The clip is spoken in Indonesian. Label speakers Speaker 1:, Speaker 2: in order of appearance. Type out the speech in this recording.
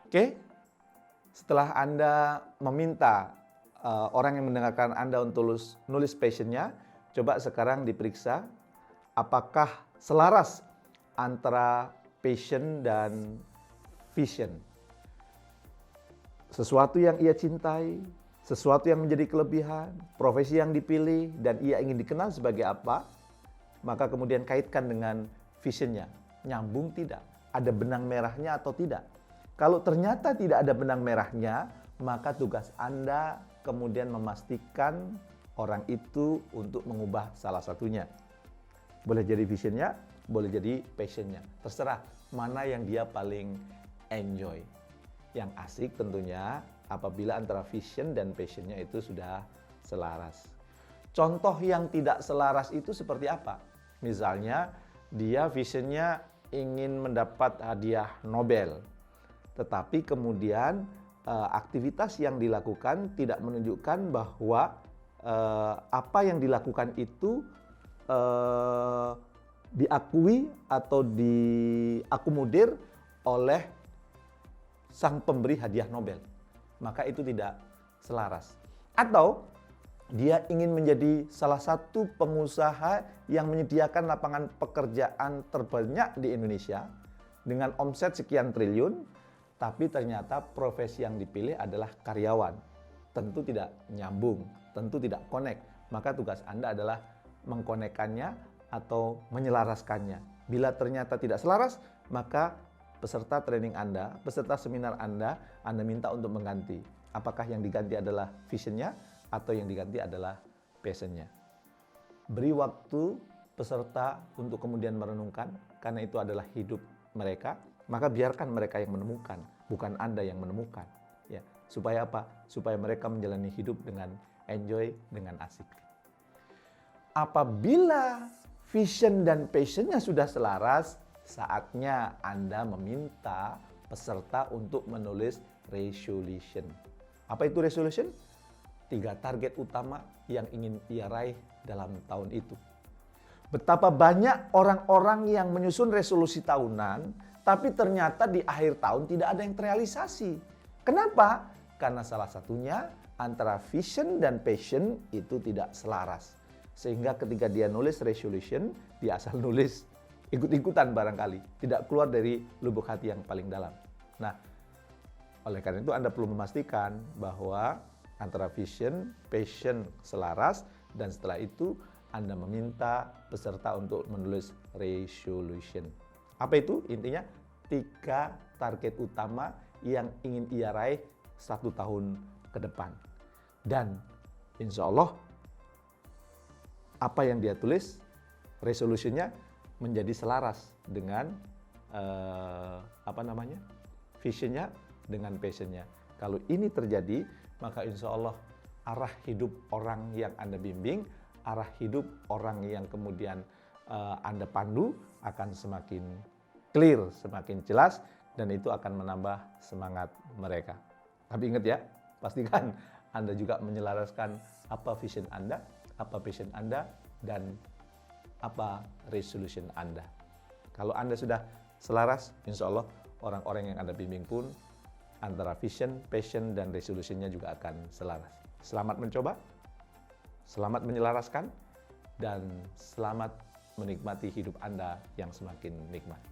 Speaker 1: Oke, setelah Anda meminta orang yang mendengarkan Anda untuk nulis passion-nya, coba sekarang diperiksa apakah selaras antara passion dan vision. Sesuatu yang ia cintai, sesuatu yang menjadi kelebihan, profesi yang dipilih, dan ia ingin dikenal sebagai apa, maka kemudian kaitkan dengan vision-nya. Nyambung tidak? Ada benang merahnya atau tidak? Kalau ternyata tidak ada benang merahnya, maka tugas Anda kemudian memastikan orang itu untuk mengubah salah satunya. Boleh jadi vision-nya, boleh jadi passion-nya. Terserah mana yang dia paling enjoy. Yang asik tentunya apabila antara vision dan passion-nya itu sudah selaras. Contoh yang tidak selaras itu seperti apa? Misalnya dia vision-nya ingin mendapat hadiah Nobel, tetapi kemudian aktivitas yang dilakukan tidak menunjukkan bahwa apa yang dilakukan itu diakui atau diakomodir oleh sang pemberi hadiah Nobel. Maka itu tidak selaras. Atau dia ingin menjadi salah satu pengusaha yang menyediakan lapangan pekerjaan terbanyak di Indonesia dengan omset sekian triliun, tapi ternyata profesi yang dipilih adalah karyawan. Tentu tidak nyambung, tentu tidak connect. Maka tugas Anda adalah mengkonekkannya atau menyelaraskannya. Bila ternyata tidak selaras, maka peserta training Anda, peserta seminar Anda minta untuk mengganti. Apakah yang diganti adalah vision-nya atau yang diganti adalah passion-nya. Beri waktu peserta untuk kemudian merenungkan, karena itu adalah hidup mereka, maka biarkan mereka yang menemukan, bukan Anda yang menemukan. Ya, supaya apa? Supaya mereka menjalani hidup dengan enjoy, dengan asik. Apabila vision dan passion-nya sudah selaras, saatnya Anda meminta peserta untuk menulis resolution. Apa itu resolution? 3 target utama yang ingin ia raih dalam tahun itu. Betapa banyak orang-orang yang menyusun resolusi tahunan, tapi ternyata di akhir tahun tidak ada yang terrealisasi. Kenapa? Karena salah satunya antara vision dan passion itu tidak selaras. Sehingga ketika dia nulis resolution, dia asal nulis ikut-ikutan barangkali. Tidak keluar dari lubuk hati yang paling dalam. Nah, oleh karena itu Anda perlu memastikan bahwa antara vision, passion selaras, dan setelah itu Anda meminta peserta untuk menulis resolution. Apa itu? Intinya 3 target utama yang ingin ia raih 1 tahun ke depan. Dan insya Allah apa yang dia tulis, resolutionnya menjadi selaras dengan visionnya dengan passionnya. Kalau ini terjadi, maka insya Allah arah hidup orang yang Anda bimbing, arah hidup orang yang kemudian Anda pandu akan semakin clear, semakin jelas, dan itu akan menambah semangat mereka. Tapi ingat ya, pastikan Anda juga menyelaraskan apa vision Anda, apa passion Anda, dan apa resolution Anda. Kalau Anda sudah selaras, insya Allah orang-orang yang Anda bimbing pun antara vision, passion, dan resolutionnya juga akan selaras. Selamat mencoba, selamat menyelaraskan, dan selamat menikmati hidup Anda yang semakin nikmat.